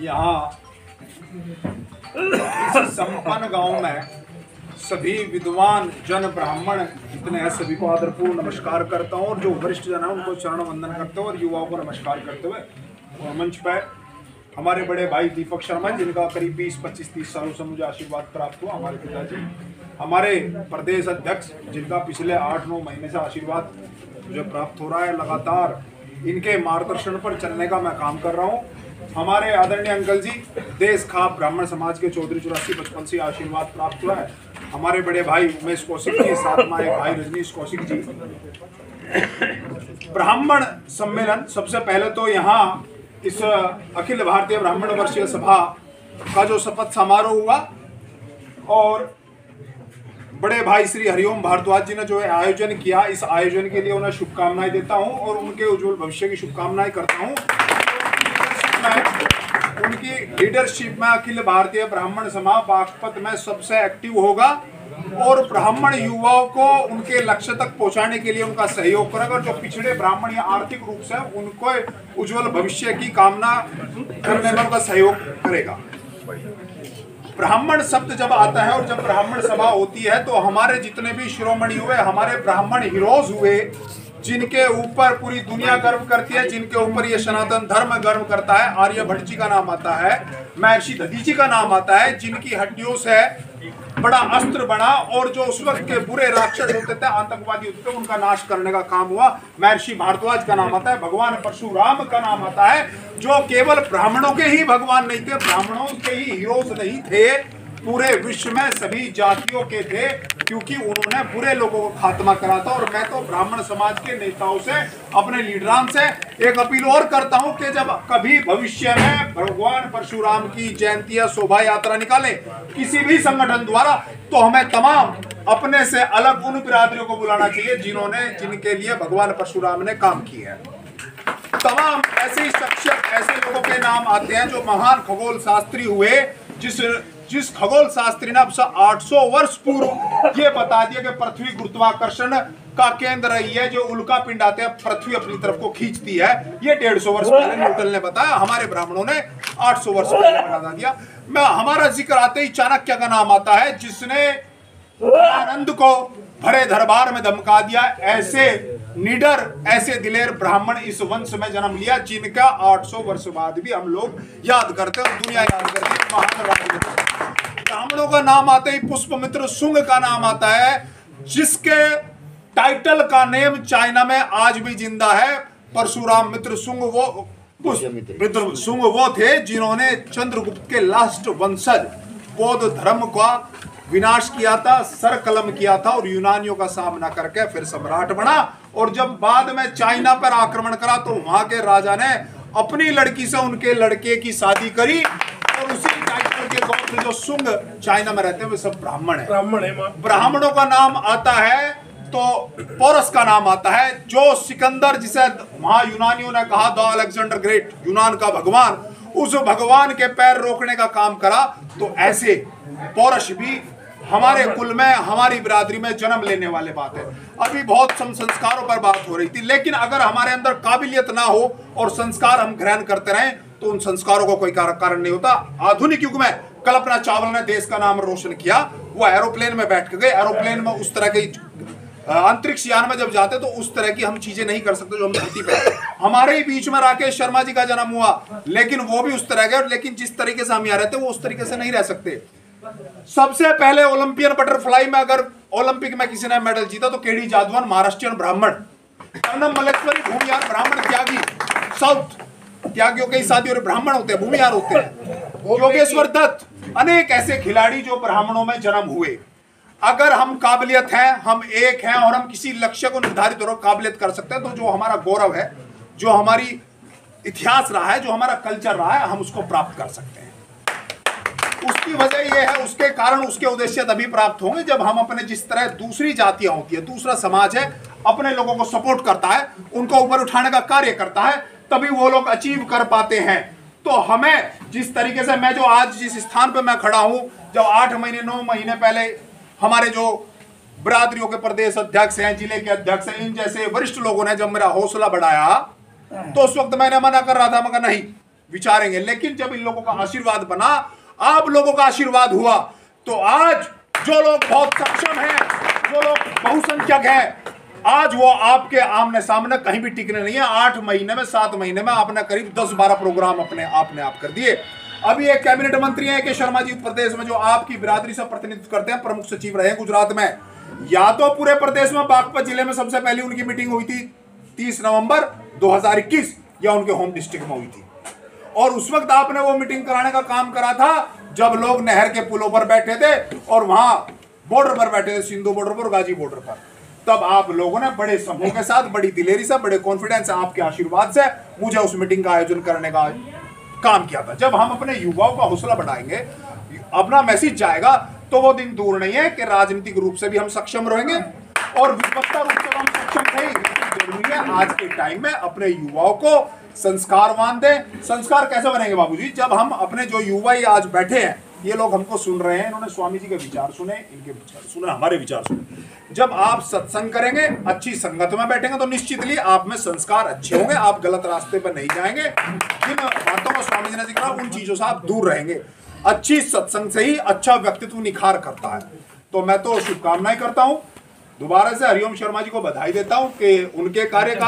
यहाँ इस संपन्न गांव में सभी विद्वान जन ब्राह्मण जितने हैं सभी को आदरपूर्ण नमस्कार करता हूँ, और जो वरिष्ठ जन है उनको चरण वंदन करते हुए और युवाओं को नमस्कार करते हुए मंच पर हमारे बड़े भाई दीपक शर्मा जिनका करीब 20-25-30 सालों से मुझे आशीर्वाद प्राप्त हुआ, हमारे पिताजी, हमारे प्रदेश अध्यक्ष जिनका पिछले 8-9 महीने से आशीर्वाद मुझे प्राप्त हो रहा है, लगातार इनके मार्गदर्शन पर चलने का मैं काम कर रहा हूँ। हमारे आदरणीय अंकल जी देश खाप ब्राह्मण समाज के चौधरी 84 बचपन से आशीर्वाद प्राप्त हुआ है। हमारे बड़े भाई उमेश कौशिक जी, साथ में एक भाई रजनीश कौशिक जी। ब्राह्मण सम्मेलन, सबसे पहले तो यहाँ इस अखिल भारतीय ब्राह्मण वर्षीय सभा का जो शपथ समारोह हुआ और बड़े भाई श्री हरिओम भारद्वाज जी ने जो आयोजन किया, इस आयोजन के लिए उन्हें शुभकामनाएं देता हूं और उनके उज्जवल भविष्य की शुभकामनाएं करता हूं। उनकी लीडरशिप में अखिल भारतीय ब्राह्मण समाज बागपत में सबसे एक्टिव होगा और ब्राह्मण युवाओं को उनके लक्ष्य तक पहुंचाने के लिए उनका सहयोग करेगा, और जो पिछड़े ब्राह्मण या आर्थिक रूप से उनको उज्जवल भविष्य की कामना करने में उनका सहयोग करेगा। ब्राह्मण शब्द जब आता है और जब ब्राह्मण सभा होती है तो हमारे जितने भी शिरोमणि हुए, हमारे ब्राह्मण हीरोज हुए, जिनके ऊपर पूरी दुनिया गर्व करती है, जिनके ऊपर ये सनातन धर्म गर्व करता है, आर्यभट्ट जी का नाम आता है, महर्षि दधीची का नाम आता है, जिनकी हड्डियों से बड़ा अस्त्र बना और जो उस वक्त के बुरे राक्षस होते थे, आतंकवादी होते थे, उनका नाश करने का काम हुआ। महर्षि भारद्वाज का नाम आता है, भगवान परशुराम का नाम आता है, जो केवल ब्राह्मणों के ही भगवान नहीं थे, ब्राह्मणों के ही हीरोज नहीं थे, पूरे विश्व में सभी जातियों के थे, क्योंकि उन्होंने बुरे लोगों को खात्मा करा था। और मैं तो ब्राह्मण समाज के नेताओं से, अपने लीडरान से एक अपील और करता हूं कि जब कभी भविष्य में भगवान परशुराम की जयंती या शोभा यात्रा निकाले किसी भी संगठन द्वारा, तो हमें तमाम अपने से अलग उन बिरादरियों को बुलाना चाहिए जिनके लिए भगवान परशुराम ने काम किया है। तमाम ऐसे शख्सियत, ऐसे लोगों के नाम आते हैं जो महान खगोल शास्त्री हुए, जिस खगोल शास्त्री ने अब से 800 वर्ष पूर्व ये बता दिया कि पृथ्वी गुरुत्वाकर्षण का केंद्र रही है, जो उल्का पिंड आते हैं पृथ्वी अपनी तरफ को खींचती है, ये 150 वर्ष पहले न्यूटन ने बताया, हमारे ब्राह्मणों ने 800 वर्ष पहले बता दिया। हमारा जिक्र आते ही चाणक्य का नाम आता है, जिसने आनंद को भरे दरबार में धमका दिया। ऐसे निडर, ऐसे दिलेर ब्राह्मण इस वंश में जन्म लिया, जिनका 800 वर्ष बाद भी हम लोग याद करते हैं और दुनिया याद करती है। महान राजनीति ब्राह्मणों का नाम आते ही पुष्पमित्र शुंग का नाम आता है, जिसके टाइटल का नेम चाइना में आज भी जिंदा है। परशुराम मित्र शुंग मित्र शुंग वो थे जिन्होंने चंद्रगुप्त के लास्ट वंशज बौद्ध धर्म का विनाश किया था, सर कलम किया था और यूनानियों का सामना करके फिर सम्राट बना। और जब बाद में चाइना पर आक्रमण करा तो वहां के राजा ने अपनी लड़की से उनके लड़के की शादी करी, और उसी टाइटल के गौत्र जो शुंग चाइना में रहते हैं वे सब ब्राह्मण है। ब्राह्मणों का नाम आता है तो पोरस का नाम आता है, जो सिकंदर, जिसे वहां यूनानियों ने कहा द अलेक्जेंडर ग्रेट, यूनान का भगवान, उस भगवान के पैर रोकने का काम करा। तो ऐसे पौरश भी हमारे कुल में, हमारी बिरादरी में जन्म लेने वाले बात है। अभी बहुत संस्कारों पर बात हो रही थी, लेकिन अगर हमारे अंदर काबिलियत ना हो और संस्कार हम ग्रहण करते रहें तो उन संस्कारों को कोई कारण नहीं होता। आधुनिक युग में कल्पना चावला ने देश का नाम रोशन किया, वो एरोप्लेन में बैठ के गए, एरोप्लेन में उस तरह के अंतरिक्ष यान में जब जाते तो उस तरह की हम चीजें नहीं कर सकते जो हम धरती पे। हमारे ही बीच में राकेश शर्मा जी का जन्म हुआ, लेकिन वो भी उस तरह के, लेकिन जिस तरीके से हम यहाँ रहते वो उस तरीके से नहीं रह सकते। सबसे पहले ओलंपियन बटरफ्लाई में अगर ओलंपिक में किसी ने मेडल जीता तो केडी जादवान, महाराष्ट्रियन ब्राह्मण, कर्णम मल्लेश्वरी भूमिहार ब्राह्मण त्यागी, साउथ त्यागियों के शादी और ब्राह्मण होते हैं, भूमिहार होते हैं, योगेश्वर दत्त, अनेक ऐसे खिलाड़ी जो ब्राह्मणों में जन्म हुए। अगर हम काबिलियत हैं, हम एक हैं और हम किसी लक्ष्य को निर्धारित और काबिलियत कर सकते हैं, तो जो हमारा गौरव है, जो हमारी इतिहास रहा है, जो हमारा कल्चर रहा है, हम उसको प्राप्त कर सकते हैं। उसकी वजह यह है, उसके कारण, उसके उद्देश्य तभी प्राप्त होंगे जब हम अपने, जिस तरह दूसरी जातियां होती है, दूसरा समाज है, अपने लोगों को सपोर्ट करता है, उनको ऊपर उठाने का कार्य करता है, तभी वो लोग अचीव कर पाते हैं। तो हमें जिस तरीके से, मैं जो आज जिस स्थान पर मैं खड़ा हूं, जब 8 महीने 9 महीने पहले हमारे जो बिरादरियों के प्रदेश अध्यक्ष हैं, जिले के अध्यक्ष हैं, इन जैसे वरिष्ठ लोगों ने जब मेरा हौसला बढ़ाया, तो उस वक्त मैंने मना कर रहा था, मगर नहीं, विचारेंगे। लेकिन जब इन लोगों का आशीर्वाद बना, आप लोगों का आशीर्वाद हुआ, तो आज जो लोग बहुत सक्षम हैं, जो लोग बहुसंख्यक हैं, आज वो आपके आमने सामने कहीं भी टिकने नहीं है। 8 महीने में 7 महीने में आपने करीब 10-12 प्रोग्राम अपने आप कर दिए। अभी एक कैबिनेट मंत्री है कि शर्मा जी उत्तर प्रदेश में, जो आपकी बिरादरी से प्रतिनिधित्व करते हैं, प्रमुख सचिव रहे गुजरात में। या तो पूरे प्रदेश में बागपत जिले में सबसे पहले उनकी मीटिंग हुई थी 30 नवंबर 2021, या उनके होम डिस्ट्रिक्ट में हुई थी। और उस वक्त आपने वो मीटिंग कराने का काम करा था जब लोग नहर के पुलों पर बैठे थे और वहां बॉर्डर पर बैठे थे, सिंधु बॉर्डर पर, गाजी बॉर्डर पर। तब आप लोगों ने बड़े समूह के साथ, बड़ी दिलेरी से, बड़े कॉन्फिडेंस से, आपके आशीर्वाद से मुझे उस मीटिंग का आयोजन करने का काम किया था। जब हम अपने युवाओं का हौसला बढ़ाएंगे, अपना मैसेज जाएगा, तो वो दिन दूर नहीं है कि राजनीतिक रूप से भी हम सक्षम रहेंगे और विपक्षता रूप से हम सक्षम रहेंगे। जरूरी है आज के टाइम में अपने युवाओं को संस्कारवान दें। संस्कार कैसे बनेंगे बाबूजी? जब हम अपने जो युवा ये आज बैठे हैं, ये लोग हमको सुन रहे हैं, इन्होंने स्वामी जी के विचार सुने, इनके विचार सुने, हमारे विचार सुने। जब आप सत्संग करेंगे, अच्छी संगत में बैठेंगे, तो निश्चितली आप में संस्कार अच्छे होंगे, आप गलत रास्ते पर नहीं जाएंगे। जिन बातों को स्वामी जी ने जिक्रा, उन चीजों से आप दूर रहेंगे। अच्छी सत्संग से ही अच्छा व्यक्तित्व निखार करता है। तो मैं तो शुभकामनाएं करता हूं, दोबारा से हरिओम शर्मा जी को बधाई देता हूं कि उनके कार्य का